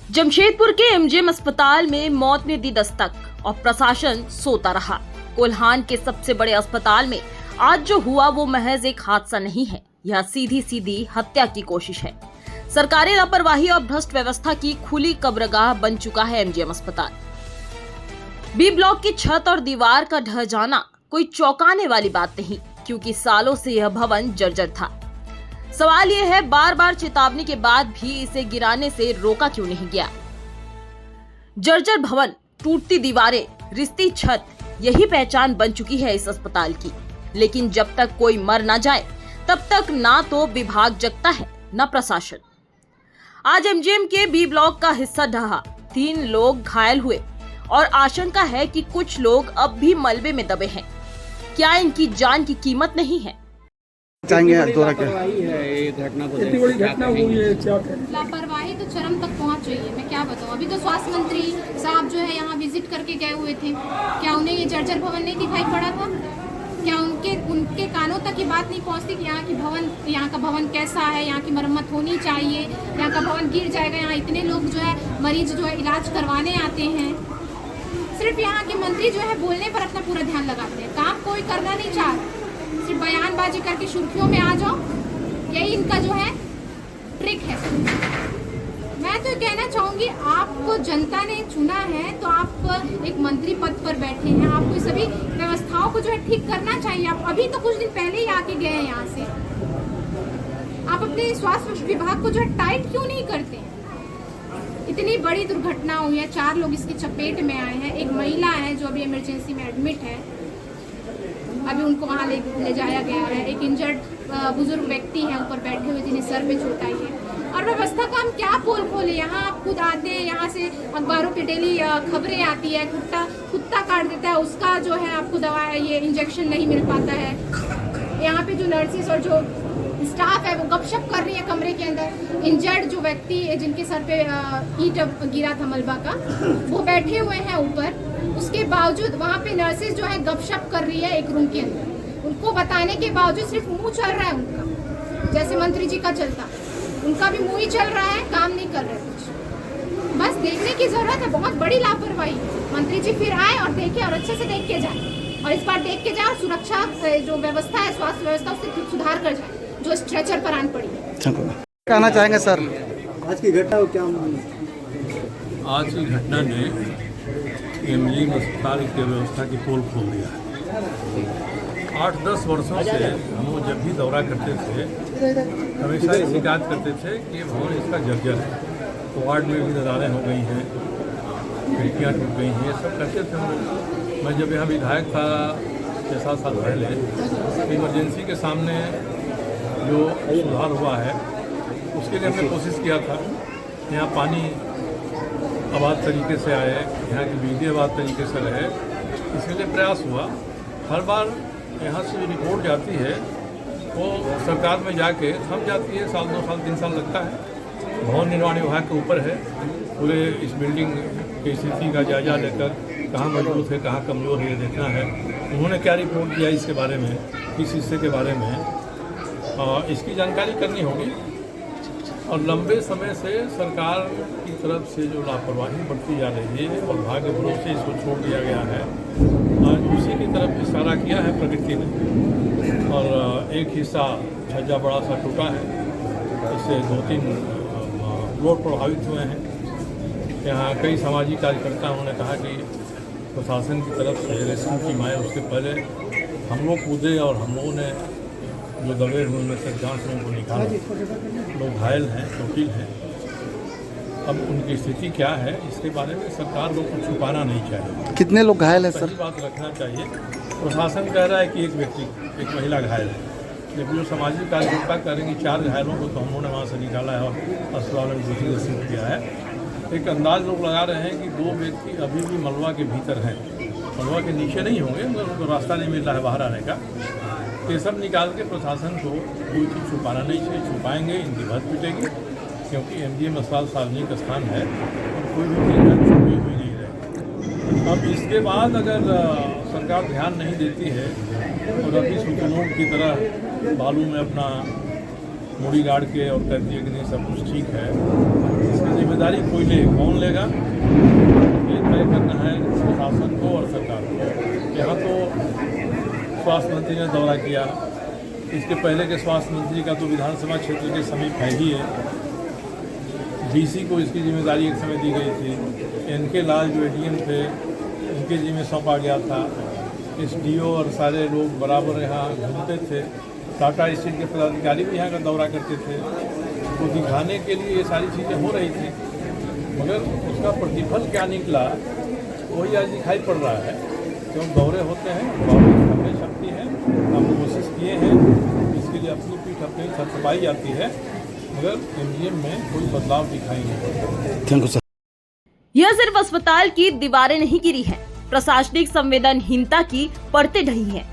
जमशेदपुर के एमजीएम अस्पताल में मौत ने दी दस्तक और प्रशासन सोता रहा। कोल्हान के सबसे बड़े अस्पताल में आज जो हुआ वो महज एक हादसा नहीं है, यह सीधी सीधी हत्या की कोशिश है। सरकारी लापरवाही और भ्रष्ट व्यवस्था की खुली कब्रगाह बन चुका है एमजीएम अस्पताल। बी ब्लॉक की छत और दीवार का ढह जाना कोई चौंकाने वाली बात नहीं, क्योंकि सालों से यह भवन जर्जर था। सवाल यह है, बार बार चेतावनी के बाद भी इसे गिराने से रोका क्यों नहीं गया। जर्जर भवन, टूटती दीवारें, रिश्ती छत, यही पहचान बन चुकी है इस अस्पताल की। लेकिन जब तक कोई मर ना जाए तब तक ना तो विभाग जगता है न प्रशासन। आज एमजीएम के बी ब्लॉक का हिस्सा ढहा, 3 लोग घायल हुए और आशंका है कि कुछ लोग अब भी मलबे में दबे हैं। क्या इनकी जान की कीमत नहीं है? चाहेंगे इतनी बड़ी घटना हुई है, लापरवाही तो चरम तक पहुंच रही है। मैं क्या बताऊं, अभी तो स्वास्थ्य मंत्री साहब जो है यहाँ विजिट करके गए हुए थे। क्या उन्हें ये जर्जर भवन नहीं दिखाई पड़ा था? क्या उनके कानों तक ये बात नहीं पहुंचती कि यहाँ का भवन कैसा है, यहाँ की मरम्मत होनी चाहिए, यहाँ का भवन गिर जाएगा, यहाँ इतने लोग जो है मरीज जो है इलाज करवाने आते हैं। सिर्फ यहाँ के मंत्री जो है बोलने पर अपना पूरा ध्यान लगाते हैं, काम कोई करना नहीं चाहते, सिर्फ बयानबाजी करके सुर्खियों में आ जाओ, यही इनका जो है ट्रिक है। मैं तो कहना चाहूंगी, आपको जनता ने चुना है तो आप एक मंत्री पद पर बैठे हैं, आपको सभी व्यवस्थाओं को जो है ठीक करना चाहिए। आप अभी तो कुछ दिन पहले ही आके गए हैं यहाँ से, आप अपने स्वास्थ्य विभाग को जो है टाइट क्यों नहीं करते? इतनी बड़ी दुर्घटना हुई है, 4 लोग इसकी चपेट में आए हैं। एक महिला है जो अभी इमरजेंसी में एडमिट है, अभी उनको वहाँ ले जाया गया है। एक इंजर्ड बुजुर्ग व्यक्ति है ऊपर बैठे हुए, जिन्हें सर पे चोट आई है। और व्यवस्था का हम क्या पोल खोले? यहाँ आप खुद आते हैं, यहाँ से अखबारों पे डेली खबरें आती है, कुत्ता काट देता है, उसका जो है आपको दवा ये इंजेक्शन नहीं मिल पाता है। यहाँ पे जो नर्सिस और जो स्टाफ है वो गपशप कर रही है कमरे के अंदर। इंजर्ड जो व्यक्ति है जिनके सर पे ईंट गिरा था मलबा का, वो बैठे हुए हैं ऊपर। उसके बावजूद वहाँ पे नर्सेज जो है गपशप कर रही है एक रूम के अंदर। उनको बताने के बावजूद सिर्फ मुंह चल रहा है उनका, जैसे मंत्री जी का चलता, उनका भी मुंह ही चल रहा है, काम नहीं कर रहे कुछ। बस देखने की जरूरत है, बहुत बड़ी लापरवाही। मंत्री जी फिर आए और देखे और अच्छे से देख के जाए, और इस बार देख के जाए और सुरक्षा जो व्यवस्था है, स्वास्थ्य व्यवस्था, उससे सुधार कर जाए जो स्ट्रेचर पर आन पड़ी है। कहना चाहेंगे सर, आज की घटना क्या? आज की घटना ने एमजीएम अस्पताल की व्यवस्था की पोल खोल दिया है। 8-10 वर्षों से हम लोग जब भी दौरा करते थे हमेशा ये शिकायत करते थे कि भवन इसका जर्जर है, वार्ड में भी दरारें हो गई हैं, खिड़कियाँ टूट गई हैं, ये सब कहते थे हम लोग। मैं जब यहाँ विधायक था 6-7 साल पहले, इमरजेंसी के सामने जो सुधार हुआ है उसके लिए हमने कोशिश किया था। यहाँ पानी आबाद तरीके से आए, यहाँ की बिजली आबाद तरीके से रहे, इसके लिए प्रयास हुआ। हर बार यहाँ से जो रिपोर्ट जाती है वो सरकार में जाके थम जाती है, 1 साल 2 साल 3 साल लगता है। भवन निर्माण विभाग के ऊपर है, पूरे इस बिल्डिंग की स्थिति का जायजा लेकर कहाँ मजबूत है कहाँ कमज़ोर है ये देखना है। उन्होंने क्या रिपोर्ट दिया इसके बारे में, किस हिस्से के बारे में, इसकी जानकारी करनी होगी। और लंबे समय से सरकार की तरफ से जो लापरवाही बढ़ती जा रही है और भाग्य भरोसे इसको छोड़ दिया गया है, आज उसी की तरफ इशारा किया है प्रकृति ने। और एक हिस्सा छज्जा बड़ा सा टूटा है, इससे 2-3 लोग प्रभावित हुए हैं। यहाँ कई सामाजिक कार्यकर्ता उन्होंने कहा कि प्रशासन की तरफ से रेस्क्यू टीम आए, उसके पहले हम लोग कूदे और हम लोगों ने जो दबे हुए में से 5 लोगों को निकाला। लोग घायल हैं, चोटिल हैं। अब उनकी स्थिति क्या है इसके बारे में सरकार को कुछ छुपाना नहीं चाहिए। कितने लोग घायल हैं सर? सही बात रखना चाहिए। प्रशासन कह रहा है कि एक व्यक्ति, एक महिला घायल है, जबकि जो सामाजिक कार्यकर्ता कह रहे हैं कि 4 घायलों को तो हम लोगों ने वहाँ से निकाला है और अस्पताल में दूसरी शिफ्ट किया है। एक अंदाज लोग लगा रहे हैं कि 2 व्यक्ति अभी भी मलबा के भीतर हैं, मलबा के नीचे नहीं होंगे, मगर उनको रास्ता नहीं मिल रहा है बाहर आने का। ये सब निकाल के प्रशासन को कोई चीज़ छुपाना नहीं चाहिए। छुपाएंगे इनकी बात पिटेगी, क्योंकि एमजीएम अस्पताल सार्वजनिक स्थान है और कोई भी चीज़ छुपी हुई नहीं रहेगी। अब इसके बाद अगर सरकार ध्यान नहीं देती है और अभी सुतनूर की तरह बालू में अपना मुड़ी गाड़ के और कर दिए कि नहीं सब कुछ ठीक है, इसकी जिम्मेदारी कोई ले, कौन लेगा ये तय करना है प्रशासन को और सरकार को। यहाँ तो स्वास्थ्य मंत्री ने दौरा किया, इसके पहले के स्वास्थ्य मंत्री का तो विधानसभा क्षेत्र के समीप है ही है। डीसी को इसकी जिम्मेदारी एक समय दी गई थी, इनके लाल जो एडीएम थे उनके जिम्मे सौंपा गया था। एसडीओ और सारे लोग बराबर यहाँ घूमते थे। टाटा स्टील के पदाधिकारी भी यहाँ का दौरा करते थे, तो दिखाने के लिए ये सारी चीज़ें हो रही थी, मगर उसका प्रतिफल क्या निकला वही आज दिखाई पड़ रहा है। क्यों दौरे होते हैं, दौरे करने शक्ति है, हम कोशिश किए हैं, इसके लिए अपनी पीठ अपनी थपथपाई जाती है, मगर एमजीएम में कोई बदलाव दिखाई नहीं पड़ता। Thank you sir. यह सिर्फ अस्पताल की दीवारें नहीं गिरी हैं, प्रशासनिक संवेदनहीनता की परतें ढही हैं।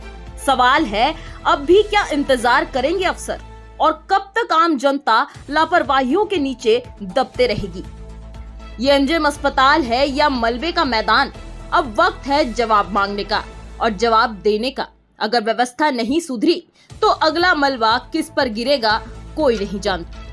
सवाल है, अब भी क्या इंतजार करेंगे अफसर, और कब तक आम जनता लापरवाहियों के नीचे दबते रहेगी? ये एमजीएम अस्पताल है या मलबे का मैदान? अब वक्त है जवाब मांगने का और जवाब देने का। अगर व्यवस्था नहीं सुधरी तो अगला मलबा किस पर गिरेगा कोई नहीं जानता।